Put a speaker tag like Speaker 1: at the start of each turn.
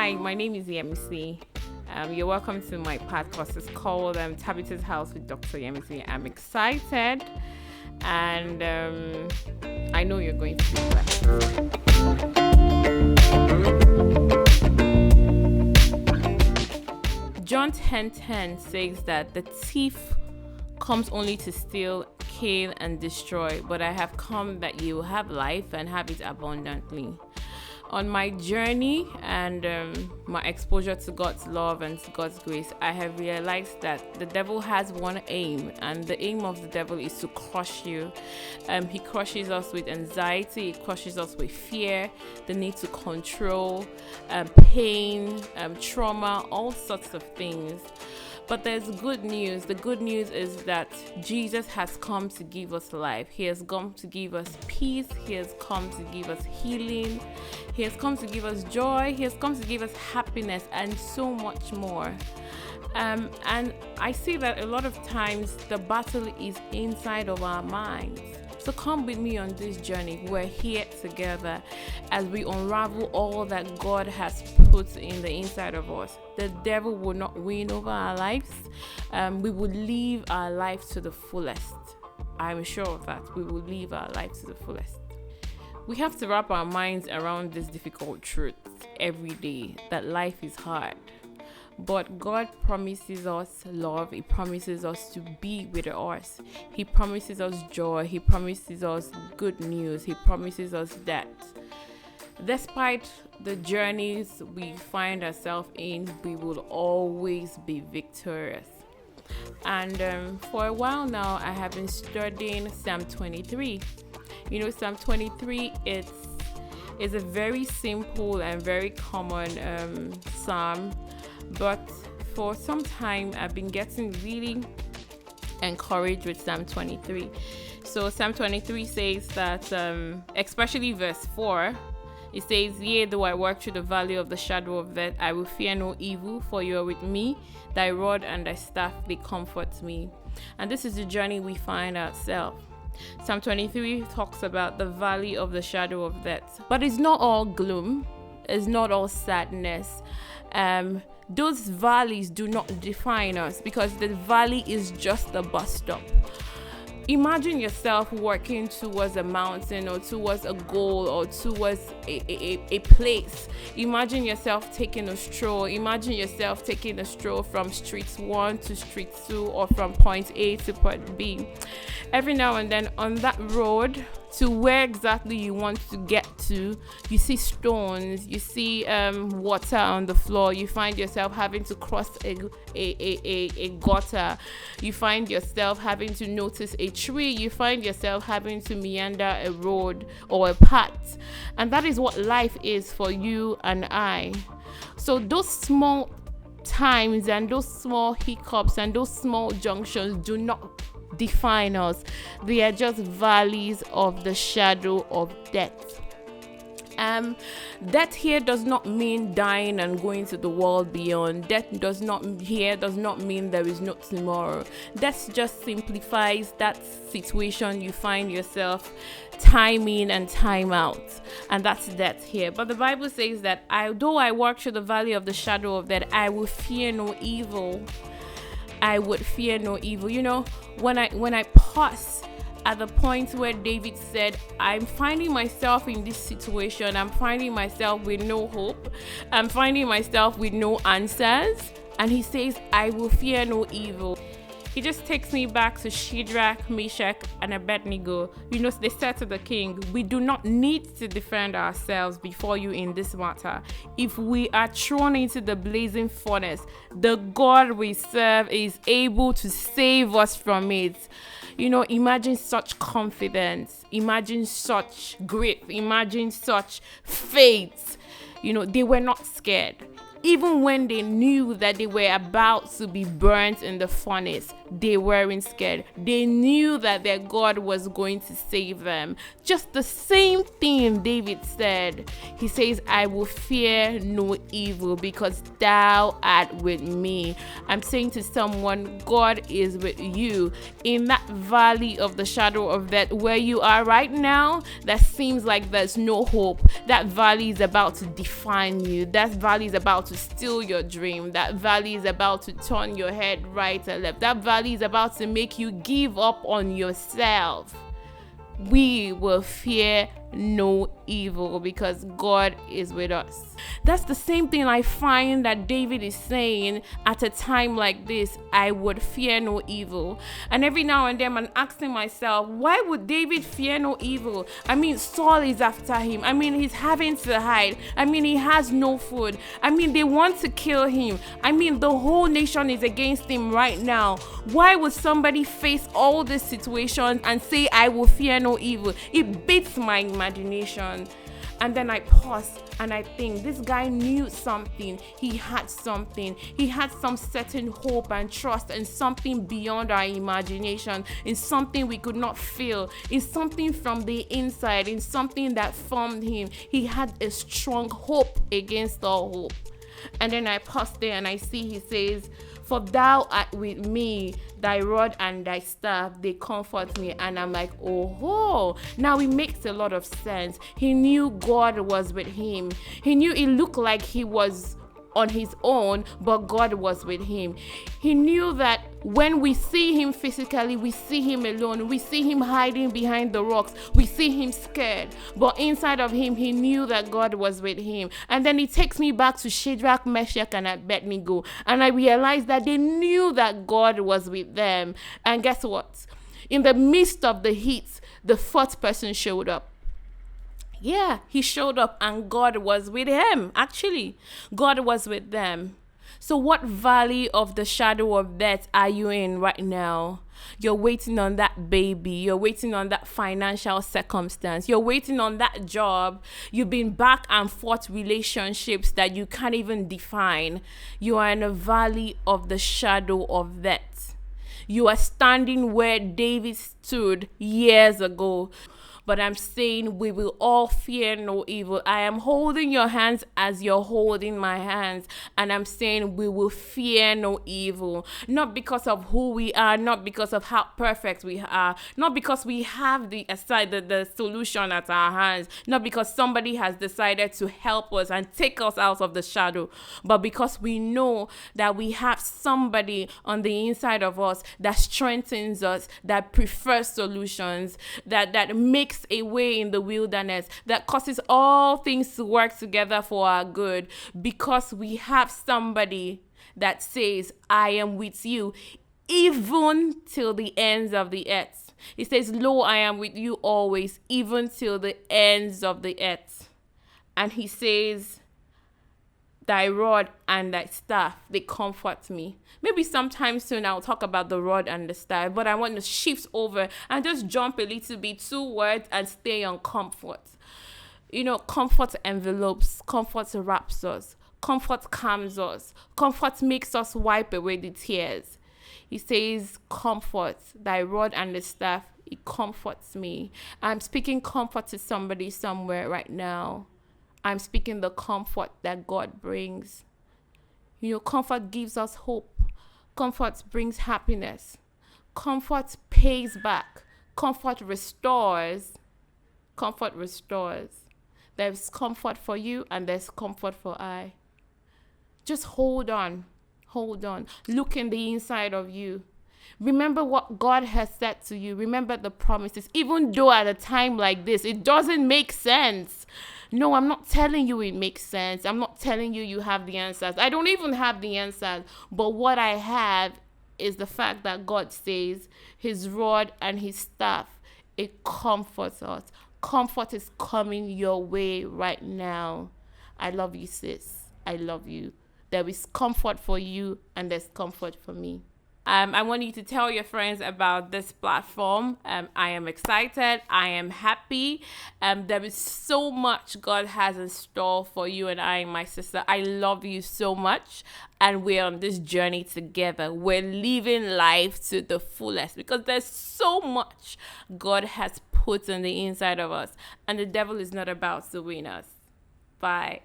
Speaker 1: Hi, my name is Yemisi. You're welcome to my podcast. It's called Tabitha's House with Dr. Yemisi. I'm excited and I know you're going to be blessed. John 10:10 says that the thief comes only to steal, kill, and destroy, but I have come that you have life and have it abundantly. On my journey and my exposure to God's love and to God's grace, I have realized that the devil has one aim, and the aim of the devil is to crush you. He crushes us with anxiety, he crushes us with fear, the need to control, pain, trauma, all sorts of things. But there's good news. The good news is that Jesus has come to give us life. He has come to give us peace. He has come to give us healing. He has come to give us joy. He has come to give us happiness and so much more. And I see that a lot of times the battle is inside of our minds. So come with me on this journey. We're here together as we unravel all that God has put in the inside of us. The devil will not win over our lives. We will live our life to the fullest. I'm sure of that. We will live our life to the fullest. We have to wrap our minds around this difficult truth every day, that life is hard. But God promises us love. He promises us to be with us. He promises us joy. He promises us good news. He promises us that despite the journeys we find ourselves in, we will always be victorious. And for a while now, I have been studying Psalm 23. You know, Psalm 23 is a very simple and very common psalm. But for some time, I've been getting really encouraged with Psalm 23. So Psalm 23 says that, especially verse 4, it says, "Yea, though I walk through the valley of the shadow of death, I will fear no evil, for you are with me. Thy rod and thy staff, they comfort me." And this is the journey we find ourselves. Psalm 23 talks about the valley of the shadow of death. But it's not all gloom. It's not all sadness. Those valleys do not define us, because the valley is just a bus stop. Imagine yourself working towards a mountain or towards a goal or towards a place. Imagine yourself taking a stroll. Imagine yourself taking a stroll from street 1 to street 2 or from point A to point B. Every now and then on that road to where exactly you want to get to, you see stones, you see water on the floor, you find yourself having to cross a gutter, you find yourself having to notice a tree, you find yourself having to meander a road or a path. And that is what life is for you and I. So those small times and those small hiccups and those small junctions do not define us. They are just valleys of the shadow of death. Death here does not mean dying and going to the world beyond. Death does not mean there is no tomorrow. Death just simplifies that situation you find yourself time in and time out, and that's death here. But the Bible says that though I walk through the valley of the shadow of death, I will fear no evil. I would fear no evil. You know, when I pause at the point where David said, I'm finding myself in this situation, I'm finding myself with no hope, I'm finding myself with no answers, and he says, I will fear no evil. It just takes me back to Shadrack, Meshack, and Abednigo. You know, they said to the king, we do not need to defend ourselves before you in this matter. If we are thrown into the blazing furnace, the God we serve is able to save us from it. You know, imagine such confidence, imagine such grit, imagine such faith. You know, they were not scared. Even when they knew that they were about to be burnt in the furnace, they weren't scared. They knew that their God was going to save them. Just the same thing David said. He says, I will fear no evil because thou art with me. I'm saying to someone, God is with you in that valley of the shadow of death where you are right now. That seems like there's no hope. That valley is about to define you. That valley is about to steal your dream. That valley is about to turn your head right and left. That valley is about to make you give up on yourself. We will fear no evil because God is with us. That's the same thing I find that David is saying at a time like this. I would fear no evil. And every now and then I'm asking myself, why would David fear no evil? I mean, Saul is after him. I mean, he's having to hide. I mean, he has no food. I mean, they want to kill him. I mean, the whole nation is against him right now. Why would somebody face all these situations and say, I will fear no evil? It beats my imagination. And then I pause and I think, this guy knew something. He had something. He had some certain hope and trust in something beyond our imagination, in something we could not feel, in something from the inside, in something that formed him. He had a strong hope against all hope. And then I pause there and I see he says, for thou art with me, thy rod and thy staff, they comfort me. And I'm like, oh, now it makes a lot of sense. He knew God was with him. He knew it looked like he was on his own, but God was with him. He knew that when we see him physically, we see him alone. We see him hiding behind the rocks. We see him scared. But inside of him, he knew that God was with him. And then it takes me back to Shadrack, Meshack, and Abednigo. And I realized that they knew that God was with them. And guess what? In the midst of the heat, the fourth person showed up. Yeah, he showed up and God was with him. Actually, God was with them. So what valley of the shadow of death are you in right now? You're waiting on that baby. You're waiting on that financial circumstance. You're waiting on that job. You've been back and forth relationships that you can't even define. You are in a valley of the shadow of death. You are standing where David stood years ago. But I'm saying we will all fear no evil. I am holding your hands as you're holding my hands. And I'm saying we will fear no evil. Not because of who we are, not because of how perfect we are, not because we have the solution at our hands, not because somebody has decided to help us and take us out of the shadow, but because we know that we have somebody on the inside of us that strengthens us, that prefers solutions, that makes a way in the wilderness, that causes all things to work together for our good, because we have somebody that says, I am with you even till the ends of the earth. He says, lo, I am with you always, even till the ends of the earth. And he says, thy rod and thy staff, they comfort me. Maybe sometime soon I'll talk about the rod and the staff, but I want to shift over and just jump a little bit, 2 words, and stay on comfort. You know, comfort envelopes, comfort wraps us, comfort calms us, comfort makes us wipe away the tears. He says, comfort, thy rod and the staff, it comforts me. I'm speaking comfort to somebody somewhere right now. I'm speaking the comfort that God brings. You know, comfort gives us hope. Comfort brings happiness. Comfort pays back. Comfort restores. Comfort restores. There's comfort for you and there's comfort for I. Just hold on. Hold on. Look in the inside of you. Remember what God has said to you. Remember the promises. Even though at a time like this, it doesn't make sense. No, I'm not telling you it makes sense. I'm not telling you you have the answers. I don't even have the answers. But what I have is the fact that God says his rod and his staff, it comforts us. Comfort is coming your way right now. I love you, sis. I love you. There is comfort for you and there's comfort for me. I want you to tell your friends about this platform. I am excited. I am happy. There is so much God has in store for you and I, my sister. I love you so much. And we're on this journey together. We're living life to the fullest because there's so much God has put on the inside of us. And the devil is not about to win us. Bye.